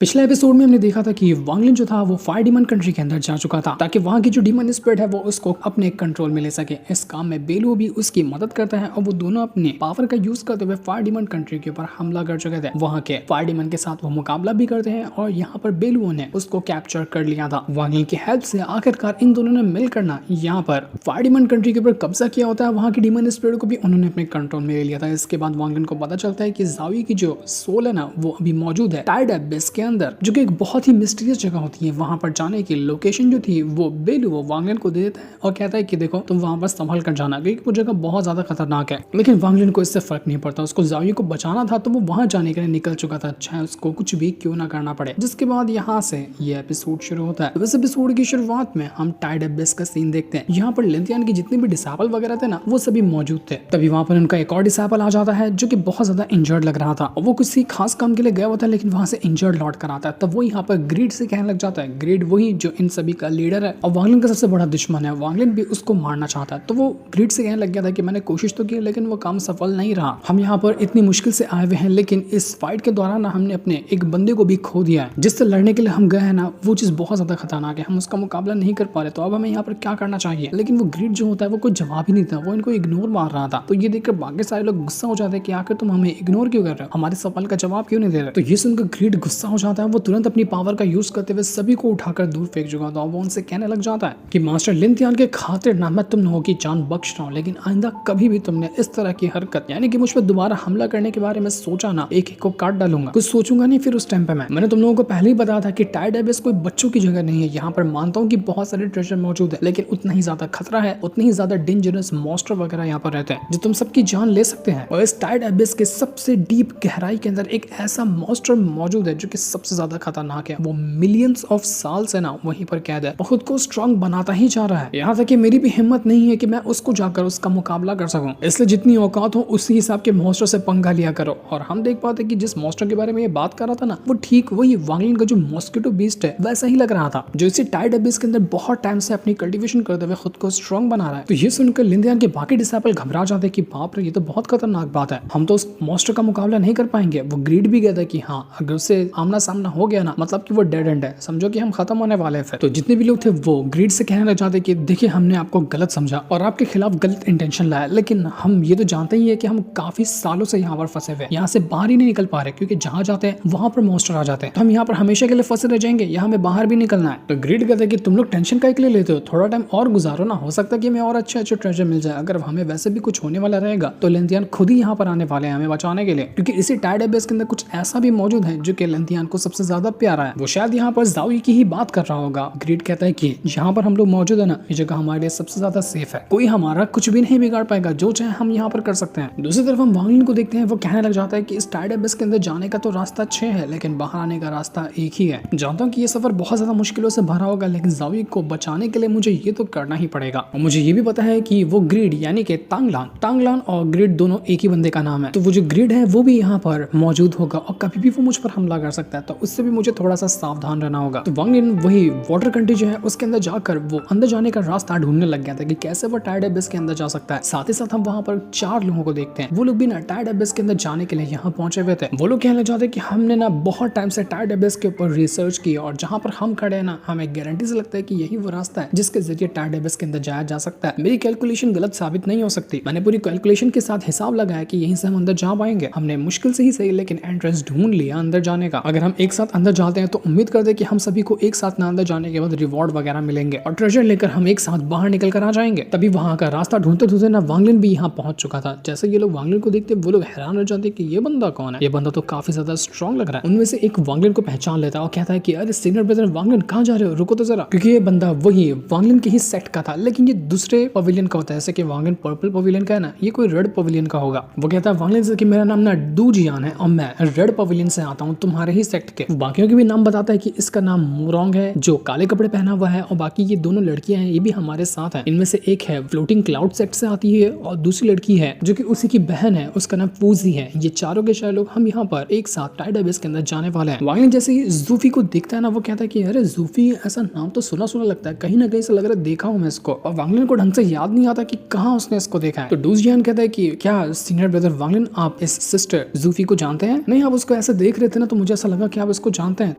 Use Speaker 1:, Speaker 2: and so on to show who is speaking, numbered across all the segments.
Speaker 1: पिछले एपिसोड में हमने देखा था कि वांग लिन जो था वो फायर डीमन कंट्री के अंदर जा चुका था ताकि वहां की जो डीमन स्पिरिट है वो उसको अपने कंट्रोल में ले सके। इस काम में बेलू भी उसकी मदद करता है और वो दोनों अपने पावर का यूज करते हुए फायर डीमन कंट्री के ऊपर हमला कर चुके थे। वहां के फायर डीमन के साथ वो मुकाबला भी करते हैं और यहाँ पर बेलुओं ने उसको कैप्चर कर लिया था। वांग लिन की हेल्प से आखिरकार इन दोनों ने मिलकर ना यहाँ पर फायर डीमन कंट्री के ऊपर कब्जा किया होता है। वहां की डीमन स्पिरिट को भी उन्होंने अपने कंट्रोल में ले लिया था। इसके बाद वांग लिन को पता चलता है कि ज़ावी की जो सोल है ना वो अभी मौजूद है टाइड एबिस के अंदर, जो कि बहुत ही मिस्टीरियस जगह होती है। वहां पर जाने की लोकेशन जो थी वो बेलू वो वांग लिन को दे देता है और कहता है कि देखो तुम वहां पर संभल कर जाना, क्योंकि वो जगह बहुत ज्यादा खतरनाक है। लेकिन वांग लिन को इससे फर्क नहीं पड़ता, उसको ज़ावी को बचाना था तो वो वहां जाने के लिए निकल चुका था, चाहे उसको कुछ भी क्यों ना करना पड़े। जिसके बाद यहाँ से ये एपिसोड शुरू होता है। इस एपिसोड की शुरुआत में हम टाइड एबिस का सीन देखते हैं। यहाँ पर लिंथियान की जितने भी डिसाइपल वगैरह थे ना वो सभी मौजूद थे। तभी वहां पर उनका एक और डिसाइपल आ जाता है जो कि बहुत ज्यादा इंजर्ड लग रहा था। वो किसी खास काम के लिए गया हुआ था लेकिन वहां से इंजर्ड लौट कर आता है। तब वो यहाँ पर ग्रीड से कहने लग जाता है। ग्रीड वही जो इन सभी का लीडर है और वांग लिन का सबसे बड़ा दुश्मन है। वांग लिन भी उसको मारना चाहता है। तो वो ग्रीड से कहने लग गया था कि मैंने कोशिश तो की लेकिन वो काम सफल नहीं रहा। हम यहाँ पर इतनी मुश्किल से आए हुए हैं लेकिन इस फाइट के दौरान ना हमने अपने एक बंदे को भी खो दिया है। जिससे लड़ने के लिए हम गए हैं ना वो चीज बहुत ज्यादा खतरनाक है, हम उसका मुकाबला नहीं कर पा रहे। तो अब हमें यहाँ पर क्या करना चाहिए। लेकिन वो ग्रीड जो होता है वो कोई जवाब ही नहीं था, वो इनको इग्नोर मार रहा था। तो ये देखकर बाकी सारे लोग गुस्सा हो जाते हैं कि आखिर तुम हमें इग्नोर क्यों कर रहे हो, हमारे सवाल का जवाब क्यों नहीं दे रहे। तो ये सुनकर ग्रीड गुस्सा हो जाता है। वो तुरंत अपनी पावर का यूज करते हुए सभी को उठाकर दूर फेंक चुका था। वो उनसे कहने लग जाता है कि मास्टर लिंथियान के खातिर ना मैं तुम लोगों की जान बख्श रहा हूँ, लेकिन आइंदा कभी भी तुमने इस तरह की हरकत यानी कि मुझ पर दोबारा हमला करने के बारे में सोचा ना, एक एक को काट डालूंगा। कुछ सोचूंगा नहीं फिर उस टाइम पे मैंने तुम लोगों को पहले ही बताया था कि टाइड एबिस कोई बच्चों की जगह नहीं है। यहाँ पर मानता हूँ कि बहुत सारे ट्रेजर मौजूद है लेकिन उतना ही ज्यादा खतरा है, उतनी ही ज्यादा डेंजरस मॉन्स्टर वगैरह यहाँ पर रहते हैं जो तुम सबकी जान ले सकते हैं। और इस टाइड एबिस के सबसे डीप गहराई के अंदर एक ऐसा मॉन्स्टर मौजूद है जो कि सबसे ज्यादा खतरनाक है। वो मिलियंस ऑफ साल से ना वहीं पर कैद है और खुद को स्ट्रांग बनाता ही जा रहा है। यहाँ तक कि मेरी भी हिम्मत नहीं है कि मैं उसको जाकर उसका मुकाबला कर सकूं। इसलिए जितनी औकात हो उसी हिसाब के मॉन्स्टर से पंगा लिया करो। और हम देख पाते कि जिस मॉन्स्टर के बारे में ये बात कर रहा था ना वो ठीक वही वांग लिन का जो मॉस्किटो बीस्ट है वैसा ही लग रहा था, जो इसी टाइड एबिस के अंदर बहुत टाइम से अपनी कल्टीवेशन करते हुए खुद को स्ट्रांग बना रहा है। तो ये सुनकर लिंथियान के बाकी डिसाइपल घबरा जाते हैं कि बाप रे ये तो बहुत खतरनाक बात है, हम तो उस मॉन्स्टर का मुकाबला नहीं कर पाएंगे। वो ग्रीड भी कहता है कि हाँ अगर उससे आमना सामना हो गया ना मतलब कि वो डेड एंड है, समझो कि हम खत्म होने वाले हैं। तो जितने भी लोग थे वो ग्रीड से कहने लग जाते कि देखिए हमने आपको गलत समझा और आपके खिलाफ गलत इंटेंशन लाया, लेकिन हम ये तो जानते ही है कि हम काफी सालों से यहाँ पर फंसे हुए, यहाँ से बाहर ही नहीं निकल पा रहे, क्योंकि जहाँ जाते हैं वहां पर मॉन्स्टर आ जाते हैं। तो हम यहाँ पर हमेशा के लिए फंसे रह जाएंगे, यहाँ हमें बाहर भी निकलना है। तो ग्रीड कहते हैं कि तुम लोग टेंशन का लिए लेते हो, थोड़ा टाइम और गुजारो ना, हो सकता है कि हमें और अच्छे अच्छे ट्रेजर मिल जाए। अगर हमें वैसे भी कुछ होने वाला रहेगा तो लिंथियान खुद ही यहाँ पर आने वाले हैं हमें बचाने के लिए, क्योंकि इसी टाइड एबिस के अंदर कुछ ऐसा भी मौजूद है जो कि लिंथियान को सबसे ज्यादा प्यारा है। वो शायद यहाँ पर ज़ावी की ही बात कर रहा होगा। ग्रीड कहता है कि यहाँ पर हम लोग मौजूद है ना, ये जगह हमारे लिए सबसे ज्यादा सेफ है, कोई हमारा कुछ भी नहीं बिगाड़ पाएगा, जो चाहे हम यहाँ पर कर सकते हैं। दूसरी तरफ हम वांग लिन को देखते हैं। वो कहने लग जाता है कि इस टाइड एबिस के अंदर जाने का तो रास्ता 6 है लेकिन बाहर आने का रास्ता एक ही है। जानता हूँ कि ये सफर बहुत ज्यादा मुश्किलों से भरा होगा लेकिन ज़ावी को बचाने के लिए मुझे ये तो करना ही पड़ेगा। और मुझे ये भी पता है कि वो ग्रीड यानी कि तांगलान और ग्रीड दोनों एक ही बंदे का नाम है। तो वो जो ग्रीड है वो भी यहाँ पर मौजूद होगा और कभी भी वो मुझ पर हमला कर सकता है, तो उससे भी मुझे थोड़ा सा सावधान रहना होगा। तो वांग लिन वही वाटर कंट्री जो है उसके अंदर जाकर वो अंदर जाने का रास्ता ढूंढने लग गया था कि कैसे वो टाइड एबिस के अंदर जा सकता है। साथ ही साथ हम वहां पर 4 लोगों को देखते हैं। वो लोग भी ना टाइड एबिस के अंदर जाने के लिए यहाँ पहुंचे हुए थे। वो लोग कहने लग जाते हैं कि हमने ना बहुत टाइम से टाइड एबिस के ऊपर रिसर्च की और जहां पर हम खड़े हैं ना हमें गारंटी से लगता है कि यही वो रास्ता है जिसके जरिए टाइड एबिस के अंदर जाया जा सकता है। मेरी कैलकुलेशन गलत साबित नहीं हो सकती, मैंने पूरी कैलकुलेशन के साथ हिसाब लगाया कि यहीं से हम अंदर जा पाएंगे। हमने मुश्किल से ही सही लेकिन एंट्रेंस ढूंढ लिया अंदर जाने का। अगर हम एक साथ अंदर जाते हैं तो उम्मीद करते हैं कि हम सभी को एक साथ ना अंदर जाने के बाद रिवॉर्ड वगैरह मिलेंगे और ट्रेजर लेकर हम एक साथ बाहर निकल कर आ जाएंगे। तभी वहां का रास्ता ढूंढते ढूंढते ना वांग लिन भी यहाँ पहुंच चुका था। जैसे ये लोग वांग लिन को देखते वो लोग हैरान हो जाते कि ये बंदा कौन है, ये बंदा तो काफी ज्यादा स्ट्रॉन्ग लग रहा है। उनमें से एक वांग लिन को पहचान लेता है और कहता है कि अरे सीनियर ब्रदर वांग लिन कहाँ जा रहे हो, रुको तो जरा, क्योंकि ये बंदा वही वांग लिन के ही सेक्ट का था लेकिन ये दूसरे पवेलियन का होता है। जैसे कि वांग लिन पर्पल पवेलियन का है ना, ये कोई रेड पवेलियन का होगा। वो कहता है वांग लिन से कि मेरा नाम ना डू जियान है और मैं रेड पवेलियन से आता हूँ तुम्हारे ही सेक्ट के। बाकियों के भी नाम बताता है कि इसका नाम मोरोंग है जो काले कपड़े पहना हुआ है और बाकी ये दोनों लड़कियां हैं ये भी हमारे साथ हैं। इनमें से एक है फ्लोटिंग क्लाउड सेक्ट से आती है और दूसरी लड़की है जो कि उसी की बहन है, उसका नाम फूजी है। ये चारों के चारों लोग हम यहाँ पर एक साथ टाइड एबिस के अंदर जाने वाले हैं। वांग लिन जैसे ही जूफी को देखता है ना वो कहता है कि अरे जूफी ऐसा नाम तो सुना सुना लगता है, कहीं ना कहीं से लग रहा है देखा हूँ मैं इसको। और वांग लिन को ढंग से याद नहीं आता कि कहाँ उसने इसको देखा है। तो डू जियान कहता है कि क्या सीनियर ब्रदर वांग लिन आप इस सिस्टर जूफी को जानते हैं? नहीं, आप उसको ऐसे देख रहे थे ना तो मुझे ऐसा लगा कि आप इसको जानते हैं।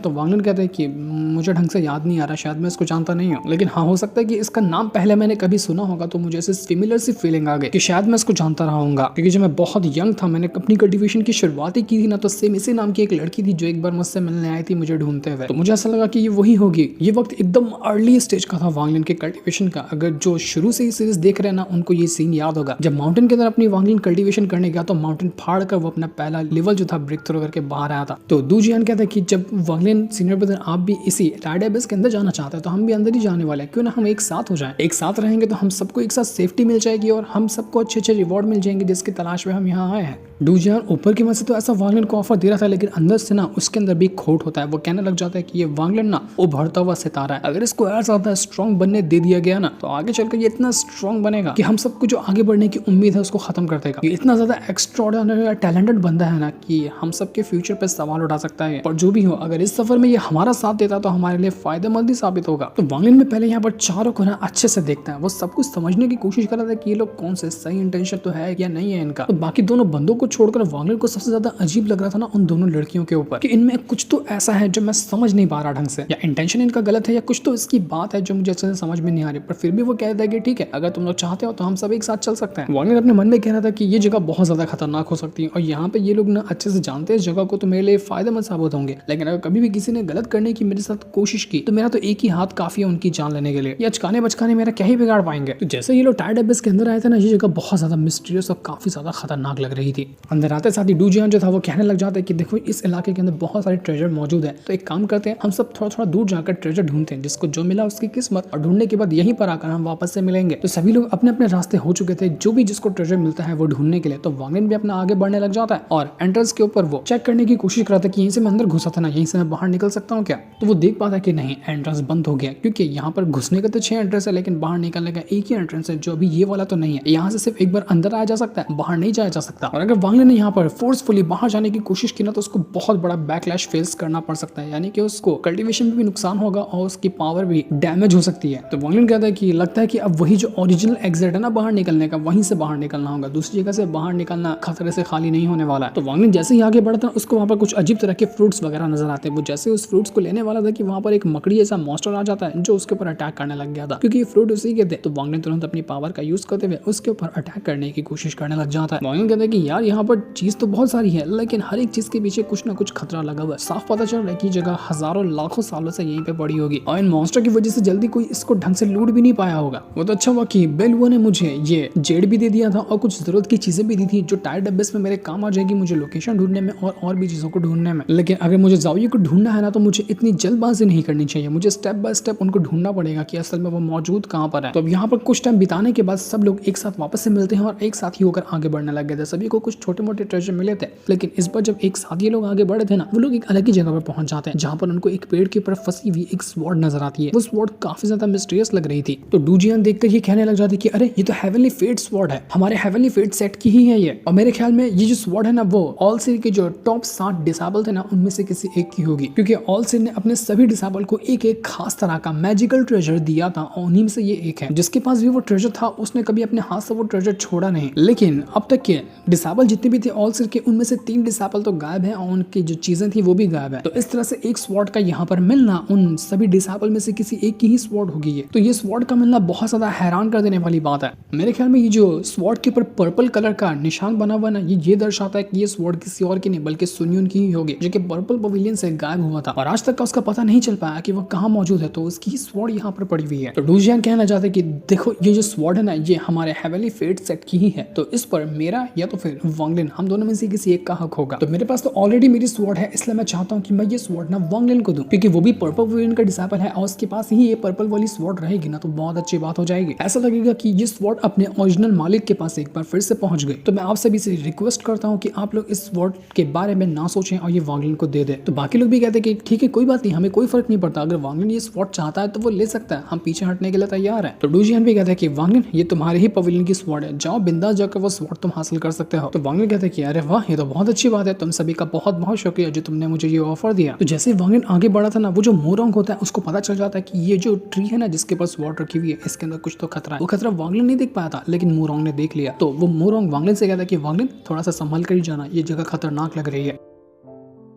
Speaker 1: तो वांगलिन कहते हैं कि मुझे ढंग से याद नहीं आ रहा, शायद मैं इसको जानता नहीं हूँ, लेकिन हाँ हो सकता है कि इसका नाम पहले मैंने कभी सुना होगा, तो मुझे ऐसे सिमिलर सी फीलिंग आ गई कि शायद मैं इसको जानता रहा हूँगा, क्योंकि जब मैं बहुत यंग था मैंने अपनी कल्टीवेशन की शुरुआत ही की थी ना, तो सेम इसी नाम की एक लड़की थी जो एक बार मुझसे मिलने आई थी मुझे ढूंढते हुए। तो मुझे ऐसा लगा कि ये वही होगी। ये वक्त एकदम अर्ली स्टेज का था वांगलिन के कल्टीवेशन का। अगर जो शुरू से ही सीरीज देख रहे हैं ना उनको ये सीन याद होगा, जब माउंटेन के अंदर अपनी वांगलिन कल्टीवेशन करने गया तो माउंटेन फाड़ कर वो अपना पहला लेवल जो था ब्रेक थ्रू करके बाहर आया था। तो दूजियान कहता है कि जब वांगलिन सीनियर ब्रदर आप भी इसी टाइड एबिस के अंदर जाना चाहते हैं तो हम भी अंदर ही जाने वाले हैं, क्यों ना हम एक साथ हो जाएं। एक साथ रहेंगे तो हम सबको एक साथ सेफ्टी मिल जाएगी और हम सबको अच्छे अच्छे रिवॉर्ड मिल जाएंगे जिसकी तलाश में हम यहाँ आए हैं। डूजियान ऊपर की मत से तो ऐसा वांगलिन को ऑफर दे रहा था, लेकिन अंदर से ना उसके अंदर भी खोट होता है। वो कहने लग जाता है कि ये वांगलिन ना उभरता हुआ सितारा है, अगर इसको और ज्यादा स्ट्रॉन्ग बनने दे दिया गया ना तो आगे चलकर ये इतना स्ट्रॉन्ग बनेगा कि हम सबको जो आगे बढ़ने की उम्मीद है उसको खत्म कर देगा। ये इतना ज्यादा एक्स्ट्राऑर्डिनरी टैलेंटेड बंदा है ना कि हम सबके फ्यूचर पे सवाल उठा सकता है। पर जो भी हो, अगर इस सफर में ये हमारा साथ देता तो हमारे लिए फायदेमंद ही साबित होगा। तो वांगलिन में पहले यहाँ पर चारों को ना अच्छे से देखता है, वो सब कुछ समझने की कोशिश कर रहा था कि ये लोग कौन से सही इंटेंशन तो है या नहीं है इनका। तो बाकी दोनों बंदों को छोड़कर वांगलिन को सबसे ज्यादा अजीब लग रहा था ना उन दोनों लड़कियों के ऊपर कि इनमें कुछ तो ऐसा है जो मैं समझ नहीं पा रहा ढंग से, या इंटेंशन इनका गलत है या कुछ तो इसकी बात है जो मुझे अच्छे से समझ में नहीं आ रही। पर फिर भी वो कहता है कि ठीक है, अगर तुम लोग चाहते हो तो हम सब एक साथ चल सकते हैं। वांगलिन अपने मन में कह रहा था कि ये जगह बहुत ज्यादा खतरनाक हो सकती है और यहाँ पे ये लोग ना अच्छे से जानते हैं इस जगह को, तो मेरे लिए फायदेमंद साबित होंगे। लेकिन अगर कभी भी किसी ने गलत करने की मेरे साथ कोशिश की तो मेरा तो एक ही हाथ काफी है उनकी जान लेने के लिए। ये अचकाने बचकाने मेरा क्या ही बिगाड़ पाएंगे। तो जैसे ये लोग टाइड एबिस के अंदर आए थे ना, ये जगह बहुत ज्यादा मिस्टीरियस और काफी ज्यादा खतरनाक लग रही थी। अंदर आते साथ ही डूजियान जो था वो कहने लग जाता है कि देखो इस इलाके के अंदर बहुत सारे ट्रेजर मौजूद है, तो एक काम करते हैं हम सब थोड़ा थोड़ा दूर जाकर ट्रेजर ढूंढते हैं, जिसको जो मिला उसकी किस्मत, और ढूंढने के बाद यहीं पर आकर हम वापस से मिलेंगे। तो सभी लोग अपने अपने रास्ते हो चुके थे, जो भी जिसको ट्रेजर मिलता है वो ढूंढने के लिए। तो वांगलिन भी अपना आगे बढ़ने लग जाता है और एंट्रेंस के ऊपर वो चेक करने की कोशिश कर रहा था कि यहीं से मैं अंदर घुसा था ना, यहीं से मैं बाहर निकल सकता हूँ क्या। तो वो देख पाता है कि नहीं, एंट्रेंस बंद हो गया, क्योंकि यहाँ पर घुसने का तो 6 एंट्रेंस है लेकिन बाहर निकलने का एक ही एंट्रेंस है जो अभी ये वाला तो नहीं है। यहाँ से सिर्फ एक बार अंदर आया जा सकता है, बाहर नहीं जाया जा सकता। और अगर वांगलिन ने यहाँ पर फोर्सफुली बाहर जाने की कोशिश की ना तो उसको बहुत बड़ा बैकलैश फेस करना पड़ सकता है, यानी कि उसको कल्टीवेशन में भी नुकसान होगा और उसकी पावर भी डैमेज हो सकती है। तो वांगलिन कहता है कि लगता है कि अब वही जो ओरिजिनल एग्जिट है ना बाहर निकलने का, वहीं से बाहर निकलना होगा, दूसरी जगह से बाहर निकलना खतरे से खाली नहीं होने वाला है। तो वांगलिन जैसे ही आगे बढ़ता है उसको वहाँ पर कुछ अजीब तरह के फ्रूट्स वगैरह नजर आते हैं। वो जैसे उस फ्रूट्स को लेने वाला था कि वहाँ पर एक मकड़ी जैसा मॉन्स्टर आ जाता है जो उसके ऊपर अटैक करने लग गया था, क्योंकि ये फ्रूट उसी के थे। तो वांगलिन तुरंत अपनी पावर का यूज करते हुए उसके ऊपर अटैक करने की कोशिश करने लग जाता है। वांगलिन कहता है कि यार यहाँ पर चीज तो बहुत सारी है लेकिन हर एक चीज के पीछे कुछ ना कुछ खतरा लगा हुआ है। साफ पता चल रहा है कि जगह हजारों लाखों सालों से यहीं पे पड़ी होगी और इन मॉन्स्टर की वजह से जल्दी कोई इसको ढंग से लूट भी नहीं पाया होगा। वो तो अच्छा हुआ कि बेलुआ ने मुझे ये जेड भी दे दिया था और कुछ जरूरत की चीजें भी दी थी जो टाइड एबिस में मेरे काम आ जाएगी, मुझे लोकेशन ढूंढने में और भी चीजों को ढूंढने में। लेकिन अगर मुझे ज़ाविये को ढूंढना है ना तो मुझे इतनी जल्दबाजी नहीं करनी चाहिए, मुझे स्टेप बाय स्टेप उनको ढूंढना पड़ेगा कि असल में वो मौजूद कहाँ पर है। तो अब यहाँ पर कुछ टाइम बिताने के बाद सब लोग एक साथ वापस से मिलते हैं और एक साथ ही होकर आगे बढ़ने लग गए थे। सभी को कुछ छोटे मोटे ट्रेजर मिले थे, लेकिन इस बार जब एक साथ ये लोग आगे बढ़े थे ना, वो लोग एक अलग ही जगह पर पहुंच जाते हैं जहाँ पर उनको एक पेड़ के ऊपर फंसी हुई एक स्वॉर्ड नजर आती है। वो स्वॉर्ड काफी ज्यादा मिस्टीरियस लग रही थी। तो डूजियान देखकर ये कहने लग जाती है कि अरे ये तो हेवनली फेट स्वॉर्ड है, हमारे हेवनली फेट सेट की ही है ये। और मेरे ख्याल में ये जो स्वॉर्ड है ना वो ऑल सिर के जो टॉप 7 डिसेबल थे ना उनमें से किसी एक की होगी, क्योंकि ऑल सिर ने अपने सभी डिसेबल को एक एक खास तरह का मैजिकल ट्रेजर दिया था और उन्हीं में से ये एक है। जिसके पास भी वो ट्रेजर था उसने कभी अपने हाथ से वो ट्रेजर छोड़ा नहीं। लेकिन अब तक के डिसेबल जितने भी थे ऑल सिर के, उनमें से 3 डिसेबल तो गायब है और उनकी जो चीजें थी वो भी गायब है। तो इस तरह से एक स्वॉर्ड का यहाँ पर मिलना उन सभी डिसेबल में से किसी एक की ही स्वॉर्ड होगी ये। तो ये स्वॉर्ड का मिलना बहुत ज्यादा हैरान कर देने वाली बात है। मेरे ख्याल में ये जो स्वॉर्ड के ऊपर पर्पल कलर का निशान बना हुआ ना, ये दर्शाता है कि ये स्वॉर्ड किसी और की नहीं बल्कि सुनियन की ही होगी, जो कि पर्पल पवेलियन से गायब हुआ था और आज तक का उसका पता नहीं चल पाया कि वो कहाँ मौजूद है। तो उसकी स्वॉर्ड यहाँ पर पड़ी हुई है। तो डूजियान कहना चाहते हैं कि देखो ये जो स्वॉर्ड है ना ये हमारे हेवनली फेट सेट की ही है, तो इस पर मेरा या तो फिर वांगलिन, हम दोनों में से किसी एक का हक होगा। तो मेरे पास तो ऑलरेडी मेरी स्वॉर्ड है, इसलिए मैं चाहता हूँ कि मैं ये स्वॉर्ड ना वांगलिन को दूं, क्योंकि वो भी पर्पल पवेलियन का डिसेबल है और उसके पास ही ये पर्पल वाली स्वॉर्ड रहेगी ना, तो बहुत अच्छी बात हो जाएगी। ऐसा लगेगा कि ये स्वॉर्ड अपने ओरिजिनल मालिक के पास एक बार फिर से पहुंच गई। तो मैं आप सभी से रिक्वेस्ट करता हूँ कि आप लोग इस स्वॉर्ड के बारे में ना सोचें और ये वांगलिन को दे दे। तो बाकी लोग भी कहते हैं कि ठीक है कोई बात नहीं, हमें कोई फर्क नहीं पड़ता, अगर वांगलिन ये स्वॉर्ड चाहता है तो वो ले सकता है, हम पीछे हटने के लिए तैयार है। तो डूजियान भी कहता है कि वांगलिन ये तुम्हारे ही पवेलियन की स्वॉर्ड है, जाओ बिंदास जाकर वो स्वॉर्ड तुम हासिल कर सकते हो। तो वांगलिन कहते हैं कि अरे वाह ये तो बहुत अच्छी बात है, तुम सभी का बहुत बहुत शुक्रिया जो तुमने मुझे ये ऑफर दिया। तो जैसे वांगलिन आगे बढ़ा था ना, वो जो मोरंग होता है उसको पता चल जाता है कि ये जो ट्री है ना जिसके पास स्वॉर्ड रखी हुई है इसके अंदर कुछ तो खतरा है। वो खतरा वांगलिन नहीं देख पाया था लेकिन मोरंग ने देख लिया। तो वो मोरंग वांगलिन से कहता है कि वांगलिन थोड़ा सा संभल कर ही जाना, ये जगह खतरनाक लग रही है।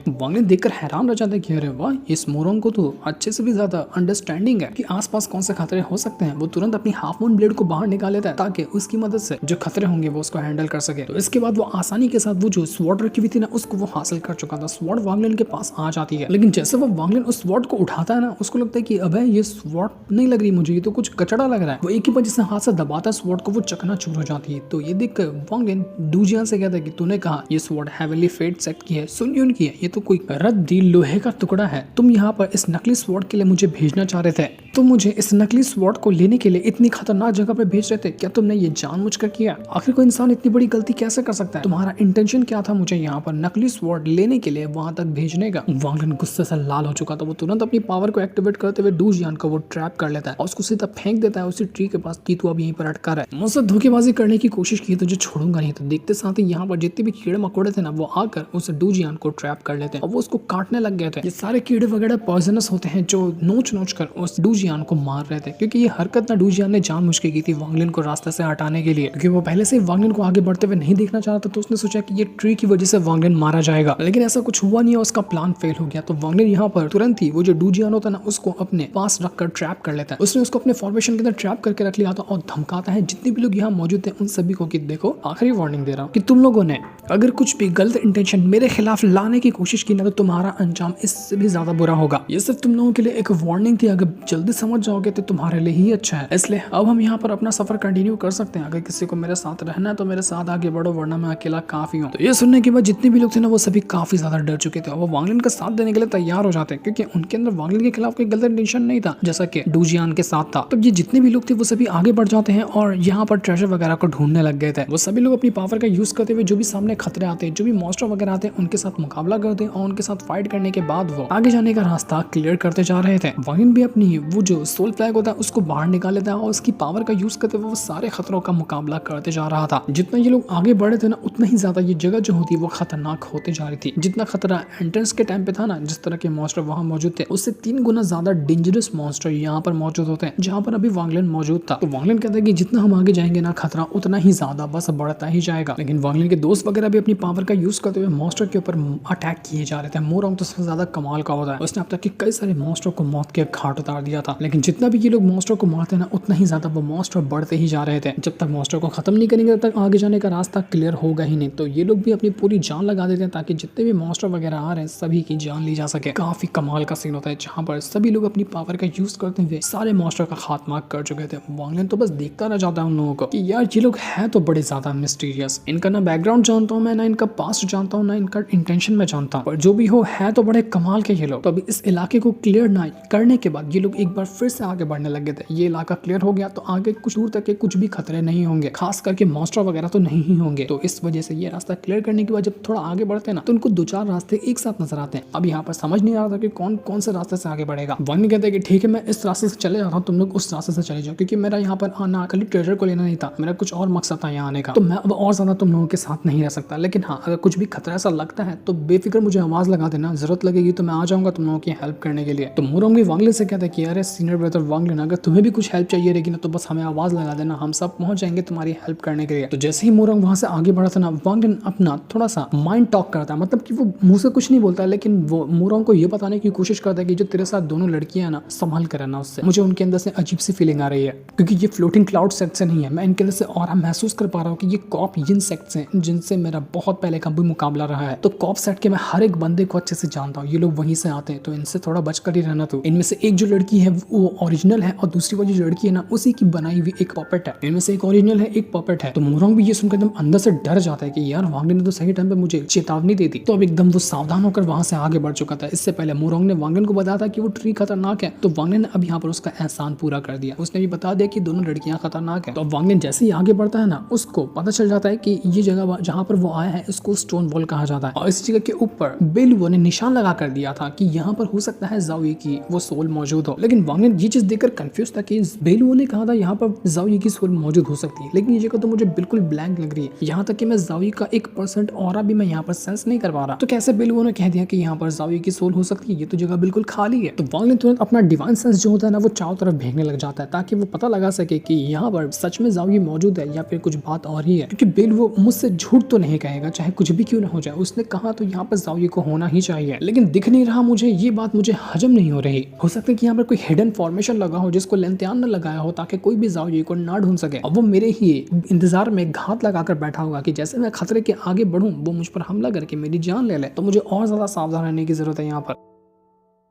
Speaker 1: वांगलिन देखकर हैरान रह जाता है कि अरे वाह, इस मोरंग को तो अच्छे से भी ज्यादा अंडरस्टैंडिंग है कि आसपास कौन से खतरे हो सकते हैं। वो तुरंत अपनी हाफ मून ब्लेड को बाहर निकाल लेता है ताकि उसकी मदद से जो खतरे होंगे वो उसको हैंडल कर सके। तो इसके बाद वो आसानी के साथ वो जो स्वॉर्ड रखी हुई थी ना उसको वो हासिल कर चुका था। स्वॉर्ड वांगलिन के पास आ जाती है, लेकिन जैसे वो वांगलिन उस स्वॉर्ड को उठाता है ना उसको लगता है कि अबे ये स्वॉर्ड नहीं लग रही मुझे, ये तो कुछ कचड़ा लग रहा है। वो एक ही बार जिसने हाथ से दबाता है स्वॉर्ड को वो चकनाचूर हो जाती है। तो ये देखकर वांगलिन डूजियान से कहता है कि तूने कहा ये स्वॉर्ड हेवनली फेट सेट की है, सुनियन की है, ये तो कोई रद्दी लोहे का टुकड़ा है। तुम यहाँ पर इस नकली स्वॉर्ड के लिए मुझे भेजना चाह रहे थे, तुम मुझे इस नकली स्वॉर्ड को लेने के लिए इतनी खतरनाक जगह पे भेज रहे थे, क्या तुमने ये जानबूझकर किया? आखिर कोई इंसान इतनी बड़ी गलती कैसे कर सकता है? तुम्हारा इंटेंशन क्या था मुझे यहाँ पर नकली स्वॉर्ड लेने के लिए वहां तक भेजने का? वांगलिन गुस्से से लाल हो चुका था। वो तुरंत अपनी पावर को एक्टिवेट करते हुए डूजियान को वो ट्रैप कर लेता है और उसको सीधा फेंक देता है उसी ट्री के पास कि तू अब यहीं पर अटका रहा है। मुझसे धोखेबाजी करने की कोशिश की तुझे छोड़ूंगा नहीं। तो देखते साथ ही यहाँ पर जितने भी कीड़े मकोड़े थे ना वो आकर उस डूजियान को ट्रैप कर लेते हैं और वो उसको काटने लग गए थे। ये सारे कीड़े वगैरह पॉइजनस होते हैं जो नोच कर उस डूजियान को मार रहे थे, क्योंकि ये हरकत ना डूजियान ने जानबूझ के की थी वांगलिन को रास्ते से हटाने के लिए, क्योंकि वो पहले से वांगलिन को आगे बढ़ते हुए नहीं देखना चाहता। तो उसने सोचा कि ये ट्री की वजह से वांगलिन मारा जाएगा, लेकिन ऐसा कुछ हुआ नहीं है, उसका प्लान फेल हो गया। तो वांगलिन यहाँ पर तुरंत ही वो जो डूजियान होता है ना उसको अपने पास रखकर ट्रैप कर लेता है। उसने उसको अपने फॉर्मेशन के अंदर ट्रैप करके रख लिया था और धमकाता है जितने भी लोग यहाँ मौजूद हैं उन सभी को कि देखो आखिरी वार्निंग दे रहा हूँ कि तुम लोगों ने अगर कुछ भी गलत इंटेंशन मेरे खिलाफ लाने की कोशिश की ना तो तुम्हारा अंजाम इससे भी ज्यादा बुरा होगा। ये सिर्फ तुम लोगों के लिए एक वार्निंग थी, अगर जल्दी समझ जाओगे तो तुम्हारे लिए ही अच्छा है। इसलिए अब हम यहाँ पर अपना सफर कंटिन्यू कर सकते हैं। अगर किसी को मेरे साथ रहना है तो मेरे साथ आगे बढ़ो, वरना मैं अकेला काफी हूँ। तो ये सुनने के बाद जितने भी लोग थे ना वो सभी काफी ज्यादा डर चुके थे और वो वांगलिन का साथ देने के लिए तैयार हो जाते हैं, क्योंकि उनके अंदर वांगलिन के खिलाफ कोई गलत इंटेंशन नहीं था जैसा कि डूजियान के साथ था। तो ये जितने भी लोग थे वो सभी आगे बढ़ जाते हैं और यहाँ पर ट्रेजर वगैरह को ढूंढने लग गए थे। वो सभी लोग अपनी पावर का यूज करते हुए जो भी सामने खतरे आते हैं, जो भी मॉन्स्टर वगैरह आते हैं उनके साथ मुकाबला करते हैं और उनके साथ फाइट करने के बाद वो आगे जाने का रास्ता क्लियर करते जा रहे थे। वांगलिन भी अपनी वो जो सोल फ्लैग होता है उसको बाहर निकाल लेता है और उसकी पावर का यूज करते हुए वो सारे खतरों का मुकाबला करते जा रहा था। जितना ये लोग आगे बढ़े थे ना उतना ही ज्यादा ये जगह जो होती है वो खतरनाक होते जा रही थी। जितना खतरा एंट्रेंस के टाइम पे था ना, जिस तरह के मॉन्स्टर वहां मौजूद थे उससे 3 गुना ज्यादा डेंजरस मॉन्स्टर यहाँ पर मौजूद होते हैं जहाँ पर अभी वांगलिन मौजूद था। तो वांगलिन कहता है कि जितना हम आगे जाएंगे ना खतरा उतना ही ज्यादा बस बढ़ता ही जाएगा। लेकिन वांगलिन के दोस्त वगैरह भी अपनी पावर का यूज करते हुए मॉन्स्टर के ऊपर अटैक किए जा रहे थे। मोरंग तो सबसे ज्यादा कमाल का होता है, उसने अब तक के कई सारे मॉन्स्टर को मौत के घाट उतार दिया था। लेकिन जितना भी ये लोग मॉन्स्टर को मारते ना उतना ही ज्यादा वो मॉन्स्टर बढ़ते ही जा रहे थे। जब तक मॉन्स्टर को खत्म नहीं करेंगे तब तक आगे जाने का रास्ता क्लियर होगा ही नहीं। तो ये लोग भी अपनी पूरी जान लगा देते हैं ताकि जितने भी मॉन्स्टर वगैरह आ रहे हैं सभी की जान ली जा सके। काफी कमाल का सीन होता है जहाँ पर सभी लोग अपनी पावर का यूज करते हुए सारे मॉन्स्टर का खात्मा कर चुके थे। वांगलिन तो बस देखता रह जाता है उन लोगों को कि यार ये लोग हैं तो बड़े ज्यादा मिस्टीरियस, इनका ना बैकग्राउंड जानता हूँ मैं, ना इनका पास्ट जानता हूँ, ना इनका इंटेंशन में जानता हूँ, पर जो भी हो है तो बड़े कमाल के ये लोग। तो अभी इस इलाके को क्लियर ना करने के बाद ये लोग एक बार फिर से आगे बढ़ने लगे थे। ये इलाका क्लियर हो गया तो आगे कुछ दूर तक के कुछ भी खतरे नहीं होंगे, खास करके मॉन्स्टर वगैरह तो नहीं ही होंगे। तो इस वजह से ये रास्ता क्लियर करने के बाद जब थोड़ा आगे बढ़ते हैं ना तो उनको 2-4 रास्ते एक साथ नजर आते हैं। अब यहाँ पर समझ नहीं आ रहा था कि कौन कौन से रास्ते से आगे बढ़ेगा। वन कहते हैं कि ठीक है मैं इस रास्ते से चले जा रहा हूँ, तुम लोग उस रास्ते से चले जाओ, क्योंकि मेरा यहाँ पर आना खाली ट्रेजर को लेना नहीं था, मेरा कुछ और मकसद था यहाँ आने का। तो मैं अब और ज्यादा तुम लोगों के साथ नहीं रह सकता, लेकिन हाँ अगर कुछ भी खतरा ऐसा लगता है तो बेफिक्र मुझे आवाज लगा देना, जरूरत लगेगी तो मैं आ जाऊंगा तुम लोगों की हेल्प करने के लिए। तो मोरंग भी वांगलिन से कहता है कि अरे सीनियर ब्रदर वांगलिन, अगर तुम्हें भी कुछ हेल्प चाहिए रहेगी ना तो बस हमें आवाज लगा देना, हम सब पहुंच जाएंगे तुम्हारी हेल्प करने के लिए। तो जैसे ही मोरंग वहां से आगे बढ़ा था ना वांगलिन अपना थोड़ा सा माइंड टॉक करता है, मतलब कि वो मुंह से कुछ नहीं बोलता लेकिन वो मोरंग को ये बताने की कोशिश करता है कि जो तेरे साथ दोनों लड़कियां ना संभाल कर रहना, उससे मुझे उनके अंदर से अजीब सी फीलिंग आ रही है, क्योंकि ये फ्लोटिंग क्लाउड सेट से नहीं है, मैं इनके अंदर से और महसूस कर पा रहा हूँ कि ये कॉप इंसेक्ट्स हैं जिनसे मेरा बहुत पहले का भी मुकाबला रहा है। तो कॉप सेट के मैं हर एक बंदे को अच्छे से जानता हूँ, ये लोग वहीं से आते हैं, तो इनसे थोड़ा बचकर ही रहना। तो इनमें से एक जो लड़की है वो ओरिजिनल है और दूसरी वाली जो लड़की है ना उसी की बनाई हुई एक पपेट है। इनमें से एक ओरिजिनल है एक पपेट है। तो मोरंग भी ये सुनकर एकदम अंदर से डर जाता है कि यार वांगलिन ने तो सही टाइम पे मुझे चेतावनी दे दी। तो अब एकदम वो सावधान होकर वहां से आगे बढ़ चुका था। इससे पहले मोरंग ने वांगलिन को बताया था कि वो ट्री खतरनाक है, तो वांगलिन ने अब यहाँ पर उसका एहसान पूरा कर दिया, उसने भी बता दिया कि दोनों लड़कियां खतरनाक है। तो वांगलिन जैसे ही आगे बढ़ता है ना उसको पता चल जाता है कि ये जगह जहाँ पर वो आया है इसको स्टोन वॉल कहा जाता है और इस जगह के ऊपर बेलुओ ने निशान लगा कर दिया था कि यहाँ पर हो सकता है ज़ाओई की वो सोल मौजूद हो। लेकिन लेकिन वांग लिन ये चीज देखकर कंफ्यूज था कि बेलुओं ने कहा था यहाँ पर ज़ाओ की सोल मौजूद हो सकती है, लेकिन ये जगह तो मुझे बिल्कुल ब्लैंक लग रही है। यहाँ तक कि मैं ज़ाओ का 1% ऑरा भी मैं यहाँ पर सेंस नहीं कर पा रहा। तो कैसे बेलुओं ने कह दिया कि यहाँ पर ज़ाओ की सोल हो सकती है, ये तो जगह बिल्कुल खाली है। तो वांग लिन तुरंत अपना डिवाइन सेंस जो होता है ना वो चारों तरफ भेजने लग जाता है ताकि वो पता लगा सके कि यहाँ पर सच में ज़ाओ मौजूद है या फिर कुछ बात और ही है, क्योंकि बेलुओ मुझसे झूठ तो नहीं कहेगा चाहे कुछ भी क्यों ना हो जाए। उसने कहा तो यहाँ पर ज़ाओ को होना ही चाहिए, लेकिन दिख नहीं रहा मुझे, ये बात मुझे हजम नहीं हो रही। हो सकता है कि यहाँ पर कोई हिडन फॉर्मेशन लगा हो जिसको लेंथियान ने लगाया हो ताकि कोई भी ज़ाओ को ना ढूंढ सके, और वो मेरे ही इंतजार में घात लगाकर बैठा होगा कि जैसे मैं खतरे के आगे बढ़ूं वो मुझ पर हमला करके मेरी जान ले ले। तो मुझे और ज्यादा सावधान रहने की जरूरत है यहाँ पर।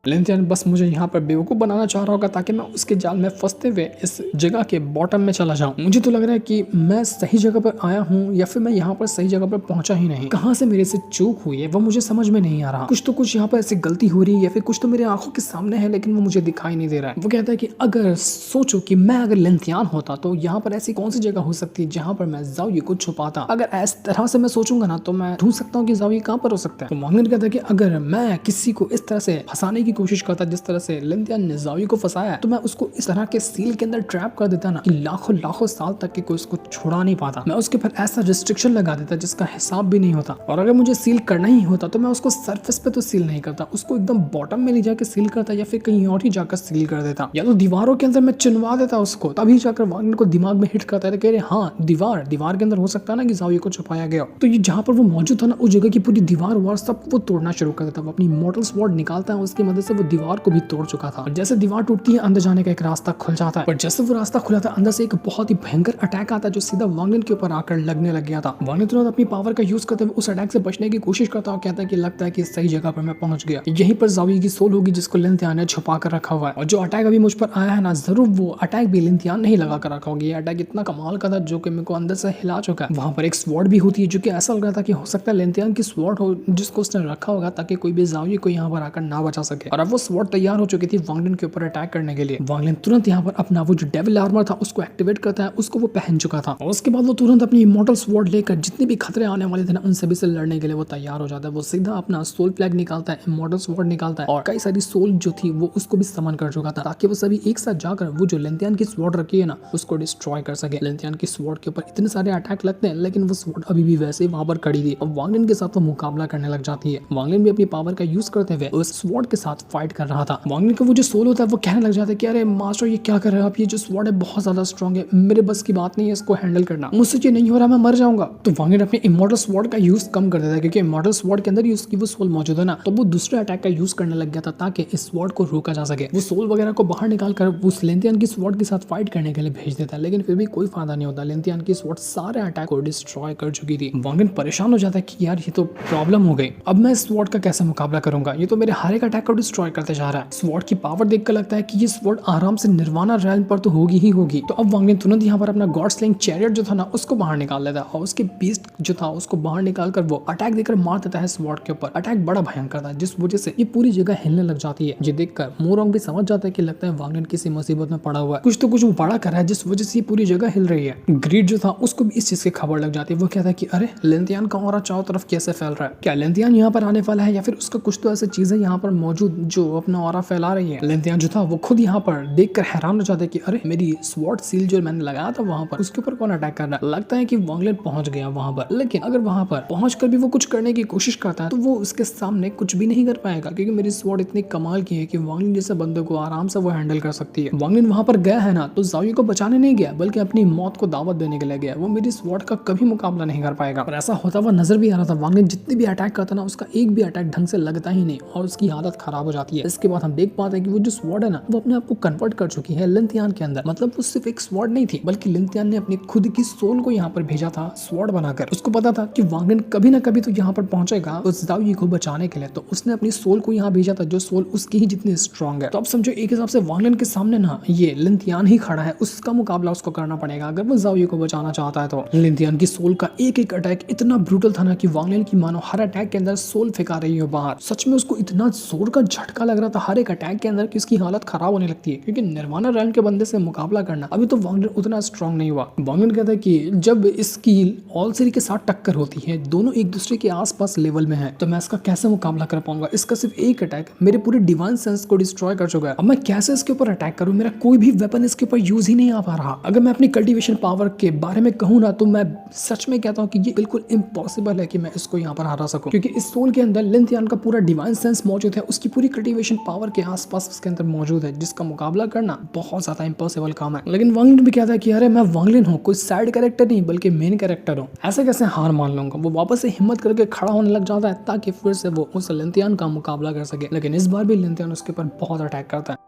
Speaker 1: लेंथियान बस मुझे यहाँ पर बेवकूफ़ बनाना चाह रहा होगा ताकि मैं उसके जाल में फंसते हुए इस जगह के बॉटम में चला जाऊं। मुझे तो लग रहा है कि मैं सही जगह पर आया हूँ या फिर मैं यहाँ पर सही जगह पर पहुंचा ही नहीं। कहाँ से मेरे से चूक हुई है वो मुझे समझ में नहीं आ रहा। कुछ तो कुछ यहाँ पर ऐसी गलती हो रही है या फिर कुछ तो मेरे आंखों के सामने है लेकिन वो मुझे दिखाई नहीं दे रहा है। वो कहता है कि अगर सोचो कि मैं अगर लेंथियान होता तो यहाँ पर ऐसी कौन सी जगह हो सकती है जहाँ पर मैं ज़ाओ को छुपाता। अगर इस तरह से मैं सोचूंगा ना तो मैं ढूंढ सकता हूँ कि ज़ाओ कहाँ पर हो सकता है। तो वांग लिन कहता है कि अगर मैं किसी को इस तरह से फंसाने की कोशिश करता जिस तरह से लेंथियान ने ज़ाओ को फंसाया तो मैं उसको इस तरह के सील के अंदर ट्रैप कर देता ना कि लाखों लाखों साल तक के कोई उसको छुड़ा नहीं पाता। मैं उसके ऊपर ऐसा रिस्ट्रिक्शन लगा देता जिसका हिसाब भी नहीं होता, और अगर मुझे सील करना ही होता तो मैं उसको सरफेस पे तो सील नहीं करता, उसको एकदम बॉटम में ले जाकर सील करता या फिर कहीं और ही जाकर सील कर देता, या तो दीवारों के अंदर मैं चिनवा देता उसको। तभी जाकर वांग लिन को दिमाग में हिट करता है कह रहे हाँ दीवार के अंदर हो सकता है ना कि ज़ाओ को छुपाया गया। तो ये जहाँ पर वो मौजूद था ना उस जगह की पूरी दीवार वार सब वो तोड़ना शुरू कर देता। वो अपनी मॉर्टल स्वॉर्ड निकालता है, उसकी मदद से वो दीवार को भी तोड़ चुका था। और जैसे दीवार टूटती है अंदर जाने का एक रास्ता खुल जाता है, पर जैसे वो रास्ता खुला था अंदर से एक बहुत ही भयंकर अटैक आता है जो सीधा वांग लिन के ऊपर आकर लगने लग गया था। वांग लिन तुरंत अपनी पावर का यूज करते हुए उस अटैक से बचने की कोशिश करता है और कहता है कि लगता है कि सही जगह पर मैं पहुंच गया, यहीं पर ज़ाओ की सोल होगी जिसको लेंथियान ने छुपा कर रखा हुआ है। और जो अटैक अभी मुझ पर आया है ना जरूर वो अटैक भी लेंथियान नहीं लगा कर रखा होगा। ये अटैक इतना कमाल का था जो कि मेरे को अंदर से हिला चुका है। वहां पर एक स्वॉर्ड भी होती है जो कि ऐसा लग रहा था कि हो सकता है लेंथियान की स्वॉर्ड हो जिसको उसने रखा होगा ताकि कोई भी ज़ाओ को यहाँ पर आकर ना बचा सके। और अब वो स्वॉर्ड तैयार हो चुकी थी वांग लिन के ऊपर अटैक करने के लिए। वांग लिन तुरंत यहाँ पर अपना वो जो डेविल आर्मर था उसको एक्टिवेट करता है, उसको वो पहन चुका था। और उसके बाद वो तुरंत अपनी इमॉर्टल स्वॉर्ड लेकर जितने भी खतरे आने वाले थे ना उन सभी से लड़ने के लिए वो तैयार हो जाता है। वो सीधा अपना सोल फ्लैग निकालता है, इमॉर्टल स्वॉर्ड निकालता है और कई सारी सोल जो थी वो उसको भी समन कर चुका था ताकि वो सभी एक साथ जाकर वो जो लेंथियान की स्वॉर्ड रखी है ना उसको डिस्ट्रॉय कर सके। लेंथियान की स्वॉर्ड के ऊपर इतने सारे अटैक लगते हैं लेकिन वो स्वॉर्ड अभी भी वैसे वहां पर खड़ी थी और वांग लिन के साथ वो मुकाबला करने लग जाती है। वांग लिन भी अपनी पावर का यूज करते हुए उस स्वॉर्ड के साथ फाइट कर रहा था। वांग लिन का वो जो सोल होता है वो कहने लग जाता है कि अरे मास्टर ये क्या कर रहे हो आप, ये जो स्वॉर्ड है बहुत ज्यादा स्ट्रॉन्ग है, मेरे बस की बात नहीं है इसको हैंडल करना, मुझसे ये नहीं हो रहा, मैं मर जाऊंगा। तो वांग लिन अपने इमॉर्टल स्वॉर्ड का यूज कम कर देता है क्योंकि इमॉर्टल स्वॉर्ड के अंदर ही उसकी वो सोल मौजूद है ना, तो वो दूसरे अटैक का यूज करने लग गया था ताकि इस स्वॉर्ड को रोका जा सके। वो सोल वगैरह को बाहर निकाल कर उस लेंथियान की स्वॉर्ड के साथ फाइट करने के लिए भेज देता है, लेकिन फिर भी कोई फायदा नहीं होता। लेंथियान की स्वॉर्ड सारे अटैक को डिस्ट्रॉय कर चुकी थी। वांग लिन परेशान हो जाता है कि यार ये तो प्रॉब्लम हो गई, अब मैं इस स्वॉर्ड का कैसे मुकाबला करूंगा, ये तो मेरे हर एक अटैक को डिस्ट्रॉय करते जा रहा है। स्वॉर्ड की पावर देखकर लगता है कि ये स्वॉर्ड आराम से निर्वाणा रैल्म पर तो होगी ही होगी। तो अब वांग लिन तुरंत यहाँ पर अपना गॉड स्लेइंग चैरियट जो था ना उसको बाहर निकाल लेता है और उसके बीस्ट जो था उसको बाहर निकाल कर वो अटैक देकर मार देता है स्वॉर्ड के ऊपर। अटैक बड़ा भयंकर था जिस वजह से ये पूरी जगह हिलने लग जाती है। ये देखकर मोरोंग भी समझ जाता है कि लगता है वांग लिन किसी मुसीबत में पड़ा हुआ है, कुछ तो कुछ वो बड़ा कर रहा है जिस वजह से ये पूरी जगह हिल रही है। ग्रीड जो था उसको भी इस चीज की खबर लग जाती है। वो कहता है कि अरे लेंथियान का ऑरा चारों तरफ कैसे फैल रहा है, क्या लेंथियान यहाँ पर आने वाला है या फिर उसका कुछ तो ऐसी चीज है यहाँ पर मौजूद जो अपना ऑरा फैला रही है। लेंथियान जो था वो खुद यहाँ पर देखकर हैरान हो जाता है कि अरे मेरी स्वॉर्ड सील जो मैंने लगाया था वहां पर उसके ऊपर कौन अटैक कर रहा है। लगता है कि वांग लिन पहुंच गया वहां पर, लेकिन अगर वहां पर पहुंचकर भी वो कुछ करने की कोशिश करता है तो वो उसके सामने कुछ भी नहीं कर पाएगा क्योंकि मेरी स्वॉर्ड इतनी कमाल की है कि वांग लिन जैसे बंदे को आराम से वो हैंडल कर सकती है। वांग लिन वहां पर गया है ना तो ज़ाओ को बचाने नहीं गया बल्कि अपनी मौत को दावत देने के लिए गया। वो मेरी स्वॉर्ड का कभी मुकाबला नहीं कर पाएगा। और ऐसा होता हुआ नजर भी आ रहा था। वांग लिन जितने भी अटैक करता ना उसका एक भी अटैक ढंग से लगता ही नहीं और उसकी हालत खराब हो जाती है। इसके बाद हम देख पाते हैं कि वो जो स्वॉर्ड है ना वो अपने आप को कन्वर्ट कर चुकी है लेंथियान के अंदर। मतलब वो सिर्फ एक स्वॉर्ड नहीं थी बल्कि लेंथियान ने अपनी खुद की सोल को यहाँ पर भेजा था स्वॉर्ड बनाकर। उसको पता था कि वांग लिन कभी ना कभी तो यहाँ पर पहुंचेगा उस ज़ाओ को बचाने के लिए, तो उसने अपनी सोल को यहाँ भेजा था जो सोल उसकी ही जितनी स्ट्रॉन्ग है। तो अब समझो एक हिसाब से वांग लिन के सामने ना ये लेंथियान ही खड़ा है, उसका मुकाबला उसको करना पड़ेगा अगर वो ज़ाओ को बचाना चाहता है। तो लेंथियान की सोल का एक एक अटैक इतना ब्रूटल था ना कि वांग लिन की मानो हर अटैक के अंदर सोल फेंका रही हो बाहर। सच में उसको इतना जोर का झटका लग रहा था हर एक अटैक के अंदर कि उसकी हालत खराब होने लगती है, क्योंकि निर्वाणा रैन के बंदे से मुकाबला करना अभी तो वांग लिन उतना स्ट्रांग नहीं हुआ। वांग लिन कहता है कि जब इसकी ऑल सीरी के साथ टक्कर होती है, दोनों एक दूसरे के आसपास लेवल में है, तो मैं इसका कैसे मुकाबला कर पाऊंगा। इसका सिर्फ एक अटैक मेरे पूरे डिवाइन सेंस को डिस्ट्रॉय कर चुका है। अब मैं कैसे इसके ऊपर अटैक करूं, मेरा कोई भी वेपन इसके ऊपर यूज ही नहीं आ पा रहा। अगर मैं अपनी कल्टीवेशन पावर के बारे में कहूँ ना, तो मैं सच में कहता हूँ कि ये बिल्कुल इम्पॉसिबल है कि मैं इसको यहाँ पर हरा सकूं, क्योंकि इस सोल के अंदर लिनथियान का पूरा डिवाइन सेंस मौजूद है, उसकी पूरी कल्टीवेशन पावर के आसपास उसके अंदर मौजूद है, जिसका मुकाबला करना बहुत ज्यादा इम्पॉसिबल काम है। लेकिन वांग लिन भी कहता है कि अरे मैं वांग लिन हूँ, कोई साइड कैरेक्टर नहीं बल्कि मेन कैरेक्टर हूँ, ऐसे कैसे हार मान लूंगा। वो वापस से हिम्मत करके खड़ा होने लग जाता है ताकि फिर से वो उस लिनथियान का मुकाबला कर सके। लेकिन इस बार भी लिनथियान उसके ऊपर बहुत अटैक करता है।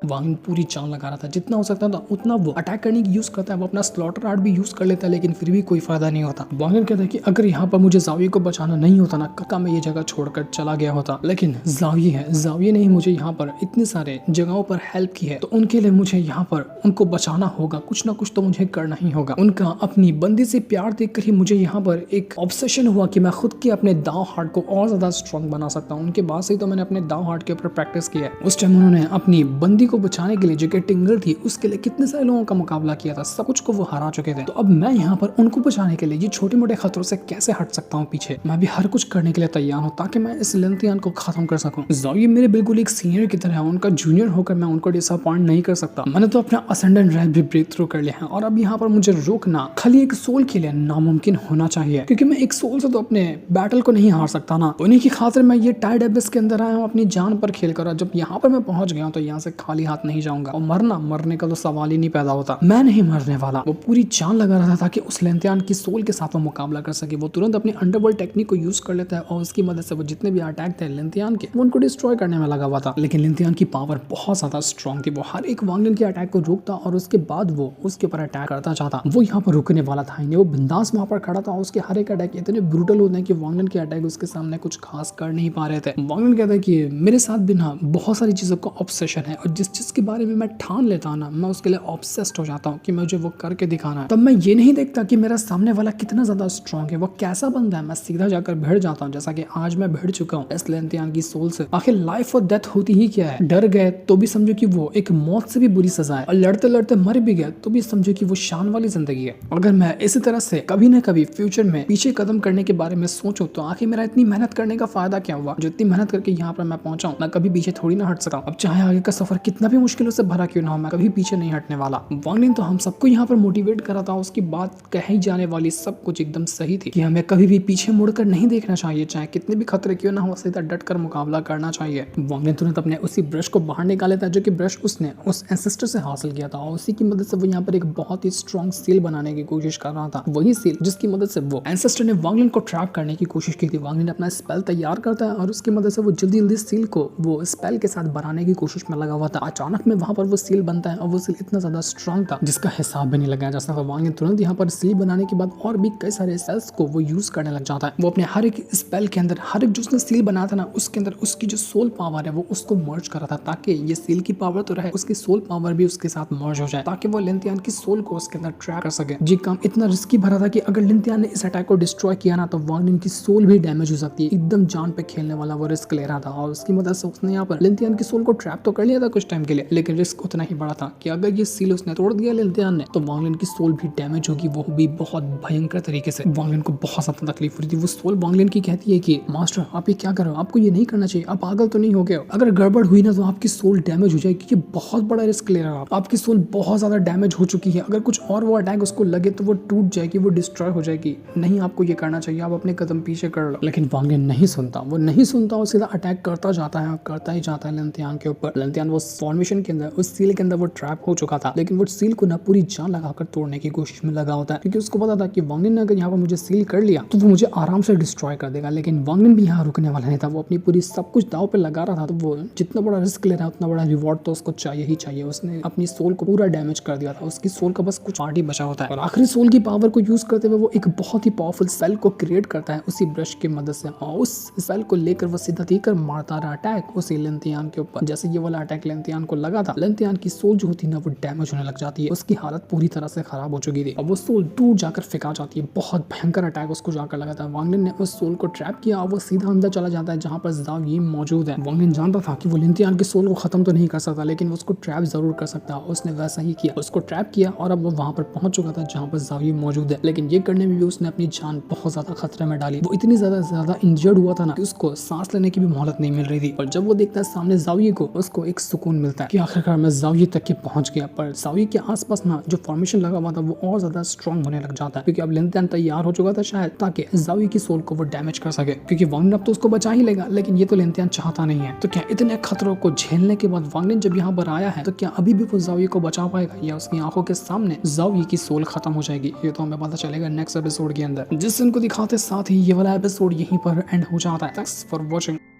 Speaker 1: वांग लिन पूरी जान लगा रहा था, जितना हो सकता था उतना वो अटैक करने की यूज करता है। वो अपना स्लॉटर आर्ट भी यूज कर लेता है, लेकिन फिर भी कोई फायदा नहीं होता। वांग लिन कहता है कि अगर यहाँ पर मुझे जाविये को बचाना नहीं होता ना, कक्का मैं ये जगह छोड़कर चला गया होता। लेकिन जाविये है, जाविये ने ही मुझे यहाँ पर इतनी सारे जगहों पर हेल्प की है, तो उनके लिए मुझे यहाँ पर उनको बचाना होगा, कुछ ना कुछ तो मुझे करना ही होगा। उनका अपनी बंदी से प्यार देखकर ही मुझे यहाँ पर एक ऑब्सेशन हुआ कि मैं खुद के अपने दाव हार्ट को और ज्यादा स्ट्रॉन्ग बना सकता हूँ। उनके बाद से ही तो मैंने अपने दाव हार्ट के ऊपर प्रैक्टिस किया है। उस टाइम उन्होंने अपनी बंदी को बचाने के लिए जो कि टिंगर थी, उसके लिए कितने सारे लोगों का मुकाबला किया था, सब कुछ को वो हरा चुके थे। तो अब मैं यहाँ पर उनको बचाने के लिए ये छोटे मोटे खतरों से कैसे हट सकता हूँ पीछे। मैं भी हर कुछ करने के लिए तैयार हूँ ताकि मैं इस लिनथियान को खत्म कर सकूँ। जाविये मेरे बिल्कुल एक सीनियर की तरह है, उनका जूनियर होकर मैं उनको डिसअपॉइंट नहीं कर सकता। मैंने तो अपना असेंडेंट रैंक भी ब्रेक थ्रू कर लिया है, और अब यहाँ पर मुझे रोकना खाली एक सोल के लिए नामुमकिन होना चाहिए, क्योंकि मैं एक सोल से तो अपने बैटल को नहीं हार सकता ना। उन्हीं की खातिर मैं ये टाइड एबिस के अंदर आया हूँ अपनी जान पर खेल कर। जब यहाँ पर मैं पहुंच गया हूँ तो यहाँ से खाली हाथ नहीं जाऊंगा, और मरने का तो सवाल ही नहीं पैदा होता। मैं नहीं मरने वाला। वो पूरी जान लगा रहा था ताकि उस लिनथियान की सोल के साथ वो मुकाबला कर सके। वो तुरंत अपनी अंडरवर्ल्ड टेक्निक को यूज कर लेता है, और उसकी मदद से वो जितने भी अटैक थे लिनथियान के, वो उनको डिस्ट्रॉय करने में लगा हुआ था। लेकिन लिनथियान की पावर बहुत ज्यादा स्ट्रॉन्ग थी। वो हर एक वांग लिन के अटैक को रोकता और उसके बाद वो उसके ऊपर अटैक करता चाहता। वो यहाँ पर रुकने वाला था ही नहीं, वो बिंदास वहां पर खड़ा था। उसके हर एक अटैक इतने ब्रूटल होते हैं कि वांग लिन के अटैक उसके सामने कुछ खास कर नहीं पा रहे थे। वांग लिन कहता है कि मेरे साथ भी ना बहुत सारी चीजों का ऑब्सेशन है, और जिस चीज के बारे में मैं ठान लेता हूं ना, मैं उसके लिए ऑब्सेस्ड हो जाता हूँ कि मुझे वो करके दिखाना है। तब मैं ये नहीं देखता कि मेरा सामने वाला कितना ज्यादा स्ट्रॉन्ग है, वो कैसा बंदा है। मैं सीधा जाकर भिड़ जाता हूँ, जैसा कि आज मैं भिड़ चुका हूँ इस लिनथियान की सोल से। आखिर लाइफ और डेथ होती ही क्या है। डर गए तो भी समझो कि वो एक मौत से भी बुरी सजा है, और लड़ते लड़ते मर भी गए तो भी समझो कि वो शान वाली जिंदगी है। अगर मैं इसी तरह से कभी न कभी फ्यूचर में पीछे कदम करने के बारे में सोचूं, तो आखिर मेरा इतनी मेहनत करने का फायदा क्या हुआ। जो इतनी मेहनत करके यहाँ पर मैं पहुंचा हूँ, मैं कभी पीछे थोड़ी ना हट सका। अब चाहे आगे का सफर कितना भी मुश्किलों से भरा क्यों ना हो, मैं कभी पीछे नहीं हटने वाला। वांग लिन तो हम सबको यहाँ पर मोटिवेट करा था। उसकी बात कही जाने वाली सब कुछ एकदम सही थी कि हमें कभी भी पीछे मुड़कर नहीं देखना चाहिए, चाहे कितने भी खतरे क्यों ना हो, सीधा डट कर मुकाबला करना चाहिए। वांग लिन तुरंत अपने उसी ब्रश को बाहर निकाल लेता है, जो कि ब्रश उसने उस एंसेस्टर से हासिल किया था, और उसी की मदद से वो यहाँ पर एक बहुत ही स्ट्रॉन्ग सील बनाने की कोशिश कर रहा था। वही सील जिसकी मदद से वो एंसेस्टर ने वांग लिन को ट्रैप करने की कोशिश की थी। वांग लिन अपना स्पेल तैयार करता है, और उसकी मदद से वो जल्दी जल्दी सील को वो स्पेल के साथ बनाने की कोशिश में लगा हुआ था। अचानक में वहां पर वो सील बनता है, और वो सील इतना ज्यादा स्ट्रॉन्ग था जिसका हिसाब भी नहीं लगाया जा सकता। वांग लिन तुरंत यहाँ पर सील बनाने के बाद और भी कई सारे स्पेल्स को वो यूज करने लग जाता है। वो अपने हर एक स्पेल के अंदर, हर एक जो उसने सील बनाया था ना, उसके अंदर उसकी जो सोल पावर है वो उसको मर्ज कर रहा था, ताकि ये सील की पावर तो रहे, उसकी सोल पावर भी उसके साथ मर्ज हो जाए, ताकि वो लिनथियान की सोल को उसके अंदर ट्रैप कर सके। जी काम इतना रिस्की भरा था कि अगर लिनथियान ने इस अटैक को डिस्ट्रॉय किया ना, तो वांग लिन की सोल भी डैमेज हो सकती है। एकदम जान पे खेलने वाला वो रिस्क ले रहा था, और उसकी मदद से उसने यहाँ पर लिनथियान की सोल को ट्रैप तो कर लिया था कुछ टाइम के लिए, लेकिन रिस्क उतना ही बड़ा था कि अगर ये सील उसने तोड़ दिया लिनथियान ने, तो वांग लिन की सोल भी डैमेज होगी, वो भी बहुत भयंकर तरीके से। वांग लिन को बहुत ज्यादा तकलीफ हो रही थी। वो सोल वांग लिन की कहती है कि मास्टर आप ये क्या कर रहे हो, आपको ये नहीं करना चाहिए, आप पागल तो नहीं हो गए हो। अगर गड़बड़ हुई ना तो आपकी सोल डैमेज हो जाएगी, ये बहुत बड़ा रिस्क ले रहा है। आपकी सोल बहुत ज्यादा डैमेज हो चुकी है, अगर कुछ और वो अटैक उसको लगे तो वो टूट जाएगी, वो डिस्ट्रॉय हो जाएगी। नहीं, आपको ये करना चाहिए, आप अपने कदम पीछे कर लो। लेकिन वांग लिन नहीं सुनता, वो नहीं सुनता, वो सीधा अटैक करता जाता है, करता ही जाता है लिनथियान के ऊपर। लिनथियान वो फॉर्मेशन के अंदर, उस सील के अंदर वो ट्रैप हो चुका था, लेकिन वो सील को ना पूरी जान लगाकर तोड़ने की कोशिश में लगा होता है, क्योंकि उसको पता था कि वांग लिन ने अगर यहाँ पर मुझे सील कर लिया तो वो मुझे आराम से डिस्ट्रॉय कर देगा। लेकिन वांग लिन भी यहाँ रुकने वाला नहीं था, वो अपनी पूरी सब कुछ दाव पे लगा रहा था। तो वो जितना बड़ा रिस्क ले रहा है उतना बड़ा रिवॉर्ड तो उसको चाहिए ही चाहिए। उसने अपनी सोल को पूरा डैमेज कर दिया था, उसकी सोल का बस कुछ पार्ट ही बचा होता है, और आखिरी सोल की पावर को यूज करते हुए वो एक बहुत ही पावरफुल सेल को क्रिएट करता है उसी ब्रश की मदद से, और उस सेल को लेकर वो सीधा देकर मारता रहा अटैक उसी लिनथियान के ऊपर। जैसे ये वाला अटैक लिनथियान लिनतियान को लगा था लिनतियान की सोल जो होती है ना वो डैमेज होने लग जाती है, उसकी हालत पूरी तरह से खराब हो चुकी थी और वो सोल दूर जाकर फेंका जाती है। बहुत भयंकर अटैक उसको जाकर लगा था। वांग लिन ने उस सोल को ट्रैप किया और वो सीधा अंदर चला जाता है जहाँ पर जाओ ये मौजूद है। वांग लिन जानता था कि वो लिनतियान के सोल को खत्म तो नहीं कर सकता लेकिन वो उसको ट्रैप जरूर कर सकता है। उसने वैसा ही किया, उसको ट्रैप किया और अब वो वहां पर पहुंच चुका था जहाँ पर जाओ ये मौजूद है। लेकिन ये करने में भी उसने अपनी जान बहुत ज्यादा खतरे में डाली। वो इतनी ज्यादा इंजर्ड हुआ था ना कि उसको सांस लेने की भी मोहलत नहीं मिल रही थी। और जब वो देखता है सामने जाविये को, उसको एक सुकून मिलता है कि आखिरकार मैं जाविये तक के पहुंच गया। पर जाविये के आसपास ना जो फॉर्मेशन लगा हुआ था वो और ज्यादा स्ट्रॉन्ग होने लग जाता है क्योंकि अब लिनतियान तैयार हो चुका था शायद ताकि जाविये की सोल को वो डैमेज कर सके, क्योंकि वांग लिन अब तो उसको बचा ही लेगा। लेकिन ये तो लिनतियान चाहता नहीं है। तो क्या इतने खतरों को झेलने के बाद वांग लिन जब यहाँ पर आया है तो क्या अभी भी वो जाविये को बचा पाएगा या उसकी आंखों के सामने जाविये की सोल खत्म हो जाएगी? ये तो हमें पता चलेगा नेक्स्ट एपिसोड के अंदर, जिस दिन को दिखाते साथ ही ये वाला एपिसोड यहीं पर एंड हो जाता है। Thanks for watching.